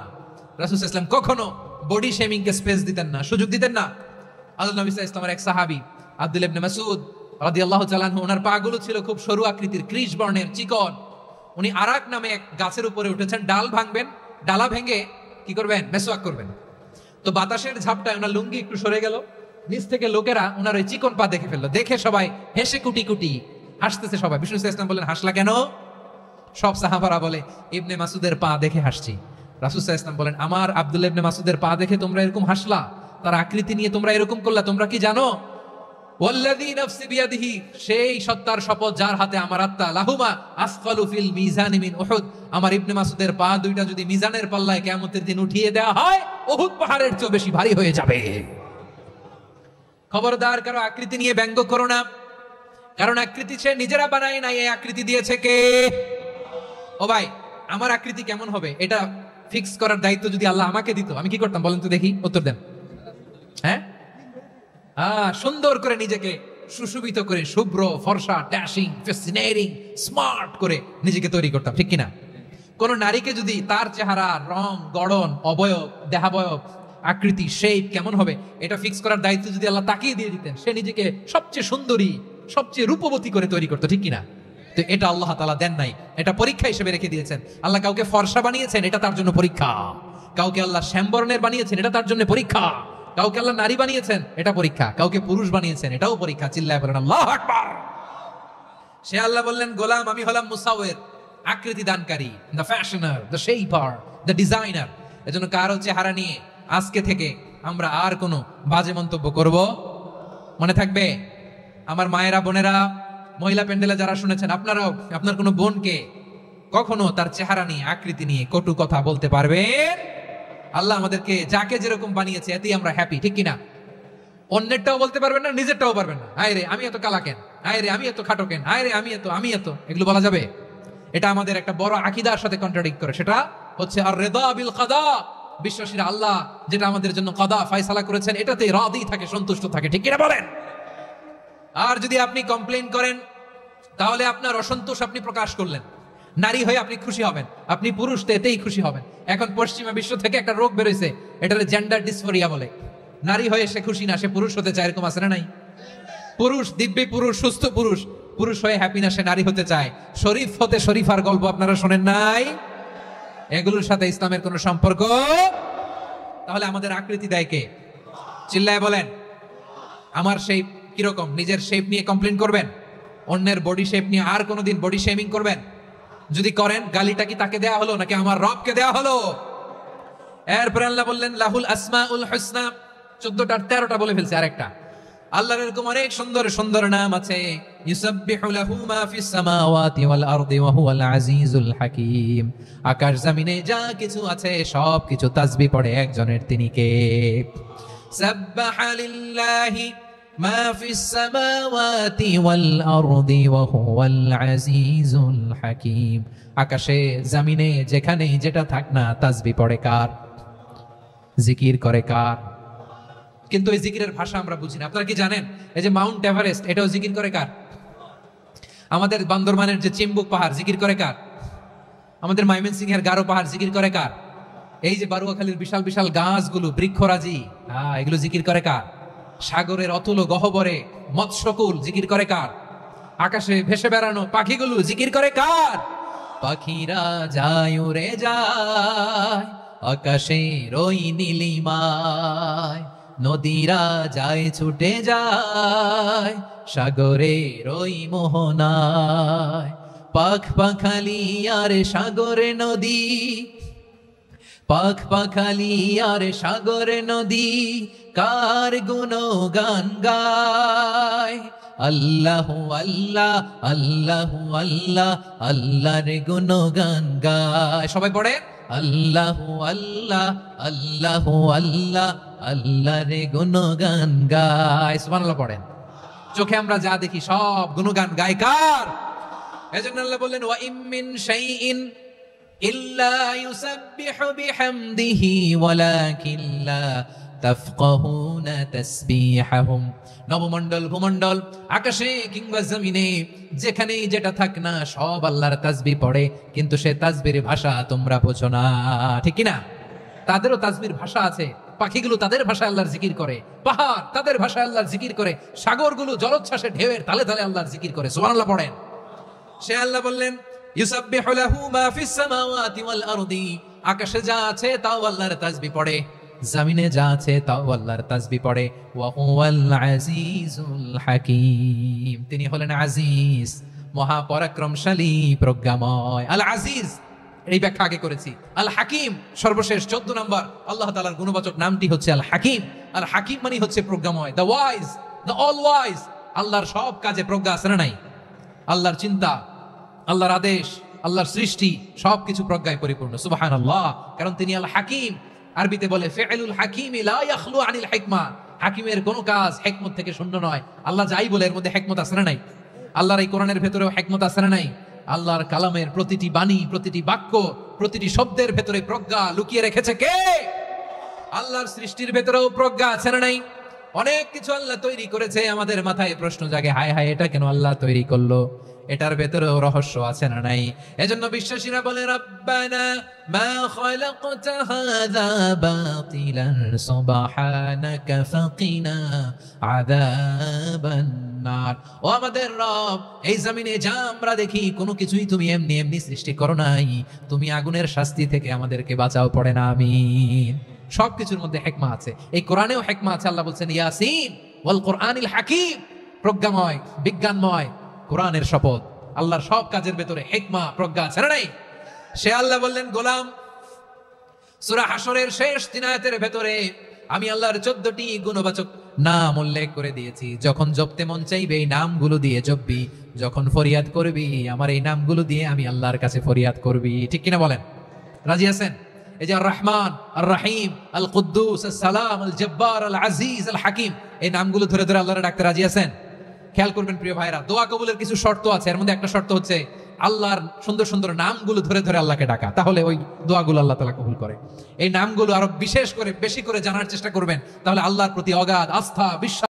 রাসূল সাল্লাল্লাহু আলাইহি ওয়াসাল্লাম কখনো বডি শেমিং কে স্পেস দিতেন না, সুযোগ দিতেন না। আল্লাহ নবী সাল্লাল্লাহু আলাইহি ওয়াসাল্লামের এক সাহাবী আব্দুল্লাহ ইবনে মাসউদ রাদিয়াল্লাহু তাআলা আনহু, ওনার পাগুলো ছিল খুব সরু আকৃতির, কৃষ বর্ণের, চিকন। উনি আরাক নামে এক গাছের উপরে উঠেছেন, ডাল ভাঙবেন, ডালা ভেঙে কি করবেন, মেসওয়াক করবেন। তো বাতাসের ঝাপটায় ওনার লুঙ্গি একটু সরে গেল, নিচ থেকে লোকেরা ওনার ওই চিকন পা দেখে ফেললো, দেখে সবাই হেসে কুটি কুটি হাসতেছে সবাই। বিষ্ণু সাল্লাল্লাহু আলাইহি ওয়াসাল্লাম বললেন, হাসলা কেন? সব সাহাবারা বলে, ইবনে মাসুদের পা দেখে হাসছি। রাসূল সাল্লাল্লাহু আলাইহি ওয়াসাল্লাম বলেন, আমার আব্দুল্লাহ ইবনে মাসুদের পা দেখে তোমরা এরকম হাসলা, তার আকৃতি নিয়ে তোমরা এরকম করলা, তোমরা কি জানো? ওয়াল্লাযী নাফসি বিয়াদিহি, সেই সত্তার শপথ যার হাতে আমার আত্মা, লাহুমা আসফালু ফিল মিজানি মিন উহুদ, আমার ইবনে মাসুদের পা দুইটা যদি মিজানের পাল্লায় কিয়ামতের দিন উঠিয়ে দেওয়া হয়, উহুদ পাহাড়ের চেয়ে বেশি ভারী হয়ে যাবে। খবরদার, কারো আকৃতি নিয়ে ব্যঙ্গ করো না, কারণ আকৃতি সে নিজেরা বানায় নাই, এই আকৃতি দিয়েছে কে? ও ভাই, আমার আকৃতি কেমন হবে এটা ফিক্স করার দায়িত্ব যদি আল্লাহ আমাকে দিত, আমি কি করতাম বলেন তো দেখি, উত্তর দেন। হ্যাঁ, সুন্দর করে নিজেকে সুশোভিত করে, শুভ্র, ফর্সা, ড্যাশিং, ফ্যাসিনেটিং, স্মার্ট করে নিজেকে তৈরি করতাম, ঠিক কিনা? কোন নারীকে যদি তার চেহারা, রং, গড়ন, অবয়ব, দেহাবয়ব, আকৃতি, শেপ কেমন হবে এটা ফিক্স করার দায়িত্ব যদি আল্লাহ তাকিয়ে দিয়ে দিতেন, সে নিজেকে সবচেয়ে সুন্দরী, সবচেয়ে রূপবতী করে তৈরি করতো, ঠিক কিনা? তো এটা আল্লাহ তাআলা দেন নাই, এটা পরীক্ষা হিসেবে রেখে দিয়েছেন। আল্লাহ কাউকে ফর্সা বানিয়েছেন, এটা তার জন্য পরীক্ষা। কাউকে আল্লাহ শ্যামবর্ণের বানিয়েছেন, এটা তার জন্য পরীক্ষা। কাউকে আল্লাহ নারী বানিয়েছেন, এটা পরীক্ষা। কাউকে পুরুষ বানিয়েছেন, এটাও পরীক্ষা। চিল্লায় বলেন আল্লাহু আকবার। সে আল্লাহ বললেন, গোলাম আমি হলাম মুসাওয়ির, আকৃতি দানকারী, the fashioner, the shaper, the designer. এজন্য কারো চেহারা নিয়ে আজকে থেকে আমরা আর কোনো বাজে মন্তব্য করব মনে থাকবে? আমার মায়েরা, বোনেরা, মহিলা প্যান্ডেলে যারা শুনেছেন, আপনারাও আপনার কোনো বোনকে কখনো তার চেহারা নিয়ে, আকৃতি নিয়ে কটু কথা বলতে পারবেন? আল্লাহ আমাদেরকে যাকে যেরকম বানিয়েছে এতেই আমরা হ্যাপি, ঠিক কিনা? অন্যেরটাও বলতে পারবেন না, নিজেরটাও পারবেন না। আয় রে আমি এত কালা কেন, আয় রে আমি এত খাটো কেন, আয় রে আমি এত, এগুলো বলা যাবে? এটা আমাদের একটা বড় আকীদার সাথে কন্ট্রাডিক্ট করে। সেটা হচ্ছে আর রিদা বিল কাদা, বিশ্বাসীরা আল্লাহ যেটা আমাদের জন্য কাদা ফায়সালা করেছেন এটাতেই রাদি থাকে, সন্তুষ্ট থাকে, ঠিক কিনা বলেন? আর যদি আপনি কমপ্লেইন করেন তাহলে আপনার অসন্তোষ আপনি প্রকাশ করলেন। নারী হয়ে আপনি খুশি হবেন, আপনি পুরুষ তো এতেই খুশি হবেন। এখন পশ্চিমা বিশ্ব থেকে একটা রোগ বেরোইছে, এটা জেন্ডার ডিসফোরিয়া বলে। নারী হয়ে সে খুশি না, সে পুরুষ হতে চায়, এরকম আছে না নাই? পুরুষ, দিব্যি পুরুষ, সুস্থ পুরুষ, পুরুষ হয়ে হ্যাপি না, সে নারী হতে চায়। শরীফ হতে শরীফার গল্প আপনারা শোনেন নাই? এগুলোর সাথে ইসলামের কোনো সম্পর্ক? তাহলে আমাদের আকৃতি দেয় কে? চিল্লায় বলেন। আমার শেপ কিরকম, নিজের শেপ নিয়ে কমপ্লেন করবেন? অন্যের বডি শেপ নিয়ে আর কোনোদিন বডি শেমিং করবেন? যদি করেন, গালিটা কি তাকে দেয়া হলো নাকি আমার রবকে দেয়া হলো? এরপর আল্লাহ বললেন লাহুল আসমাউল হুসনা, 14টা 13টা বলে ফেলছে আরেকটা। আল্লাহর এরকম অনেক সুন্দর সুন্দর নাম আছে। ইউসাব্বিহু লাহু মা ফিস সামাওয়াতি ওয়াল আরদি ওয়া হুয়াল আজিজুল হাকীম। আকাশ জমিনে যা কিছু আছে সব কিছু তাসবিহ পড়ে একজনের, তিনি কে? সাব্বাহা লিল্লাহি মা ফিস সামাওয়াতি ওয়াল আরদি ওয়া হুয়াল আজিজুল হাকীম। আকাশে জমিনে যেখানে যেটা থাক না, তাসবিহ পড়ে কার? জিকির করে কার? কিন্তু এই জিকিরের ভাষা আমরা বুঝি না। আপনারা কি জানেন এই যে মাউন্ট এভারেস্ট, এটাও জিকির করে কার? আমাদের বান্দরবানের যে চিম্বুক পাহাড়, জিকির করে কার? আমাদের ময়মনসিংহের গারো পাহাড়, জিকির করে কার? এই যে বারুয়াখালীর বিশাল বিশাল গাছগুলো, বৃক্ষরাজি, এগুলো জিকির করে কার? সাগরের অতুল গহ্বরে মৎস্যকুল, জিকির করে কার? আকাশে ভেসে বেড়ানো পাখিগুলো, জিকির করে কার? পাখিরা যায় উড়ে যায় আকাশের ওই নীলিমায়, নদীরা যায় ছুটে যায় সাগরের ওই মোহনায়। পাখ পাখালি আর সাগরে নদী, পাখ পাখালি আর সাগরে নদী, কার গুণগান গায়? আল্লাহু আল্লাহ আল্লাহু আল্লাহ, আল্লাহর গুণগান গায়। সবাই পড়ে আল্লাহু আল্লাহ আল্লাহু আল্লাহ, আল্লাহর গুণগান গায়। সুবহানাল্লাহ পড়েন। চোখে আমরা যা দেখি সব গুণগান গায় কার? এজন্য আল্লাহ বললেন ওয়া ইম মিন শাইইন ইল্লা ইউসাব্বিহু বিহামদিহি ওয়ালাকিন লা তাফকাহুনা তাসবিহাহুম। নবমণ্ডল ভূমণ্ডল আকাশে কিংবা জমিনে যেখানেই যেটা থাক না সব আল্লাহর তাসবিহ পড়ে, কিন্তু সে তাসবিহের ভাষা তোমরা বোঝো না, ঠিক কি না? তাদেরও তাসবির ভাষা আছে। পাখিগুলো তাদের ভাষায় আল্লাহর জিকির করে, পাহাড় তাদের ভাষায় আল্লাহর জিকির করে, সাগরগুলো জলোচ্ছ্বাসে ঢেউয়ের তালে তালে আল্লাহর জিকির করে। সুবহানাল্লাহ পড়েন। সে আল্লাহ বললেন ইউসাব্বিহু লাহু মা ফিস সামাওয়াতি ওয়াল আরদি, আকাশে যা আছে তাও আল্লাহর তাসবিহ পড়ে, জমিনে যা আছে তাও আল্লাহর তাসবিহ পড়ে। ওয়া হুয়াল আজিজুল হাকীম, তিনি হলেন আজিজ, মহাপরাক্রমশালী, প্রজ্ঞাময়। আল আজিজ এই ব্যাখ্যা আগে করেছি। আল হাকিম সর্বশেষ 14 নম্বর আল্লাহ তাআলার গুণবাচক নামটি হচ্ছে আল হাকিম। আল হাকিম মানে হচ্ছে প্রজ্ঞাময়, the wise, the all wise. আল্লাহর সব কাজে প্রজ্ঞা আছে না নাই? আল্লাহর চিন্তা, আল্লাহর আদেশ, আল্লাহর সৃষ্টি সবকিছু প্রজ্ঞায় পরিপূর্ণ। সুবহানাল্লাহ, কারণ তিনি আল হাকিম। আরবিতে বলে ফিআলুল হাকিমি লা ইয়াখলু আনিল হিকমা, হাকিমের কোনো কাজ হিকমত থেকে শূন্য নয়। আল্লাহ যাই বলে এর মধ্যে হিকমত আছে না নাই? আল্লাহর এই কোরআনের ভেতরেও হিকমত আছে না নাই? আল্লাহর কালামের প্রতিটি বাণী, প্রতিটি বাক্য, প্রতিটি শব্দের ভেতরে প্রজ্ঞা লুকিয়ে রেখেছে কে? আল্লাহর সৃষ্টির ভেতরেও প্রজ্ঞা আছে না নাই? অনেক কিছু আল্লাহ তৈরি করেছে, আমাদের মাথায় প্রশ্ন জাগে, হায় হায় এটা কেন আল্লাহ তৈরি করলো? এটার ভেতরেও রহস্য আছে না নাই? এজন্য বিশ্বাসীরা বলে রব্বানা মা খালাকতা হাযা বাতিলান সুবহানাকা ফাকিনা আযাবান নার। ও আমাদের রব, এই জমিনে যা আমরা দেখি কোনো কিছুই তুমি এমনি এমনি সৃষ্টি করো নাই, তুমি আগুনের শাস্তি থেকে আমাদেরকে বাঁচাও, পড়ে না আমিন। সবকিছুর মধ্যে হিকমা আছে, এই কোরআনেও হিকমা আছে। আল্লাহ বলছেন ইয়াসিন ওয়াল কোরআনিল হাকিম, প্রজ্ঞাময়, বিজ্ঞানময় কোরআনের শপথ। আল্লাহর সব কাজের ভেতরে হিকমা, প্রজ্ঞা আছে না নাই? সে আল্লাহ বললেন গোলাম, সূরা হাশরের শেষ 3 আয়াতের ভেতরে আমি আল্লাহর 14টি গুণবাচক নাম উল্লেখ করে দিয়েছি। যখন জপতে মন চাইবে এই নামগুলো দিয়ে জপবি, যখন ফরিয়াদ করবি আমার এই নামগুলো দিয়ে আমি আল্লাহর কাছে ফরিয়াদ করবি। ঠিক কিনা বলেন? রাজি আছেন? এই যে আর রহমান, আর রাহিম, আল কুদ্দুস, আস সালাম, আল জব্বার, আল আজিজ, আল হাকিম, এই নামগুলো ধরে ধরে আল্লাহর ডাকতে রাজি আছেন? খেয়াল করবেন প্রিয় ভাইরা, দোয়া কবুলের কিছু শর্ত আছে। এর মধ্যে একটা শর্ত হচ্ছে আল্লাহর সুন্দর সুন্দর নামগুলো ধরে ধরে আল্লাহকে ডাকা, তাহলে ওই দোয়াগুলো আল্লাহ তাআলা কবুল করে। এই নামগুলো আরো বিশেষ করে বেশি করে জানার চেষ্টা করবেন, তাহলে আল্লাহর প্রতি অগাধ আস্থা, বিশ্বাস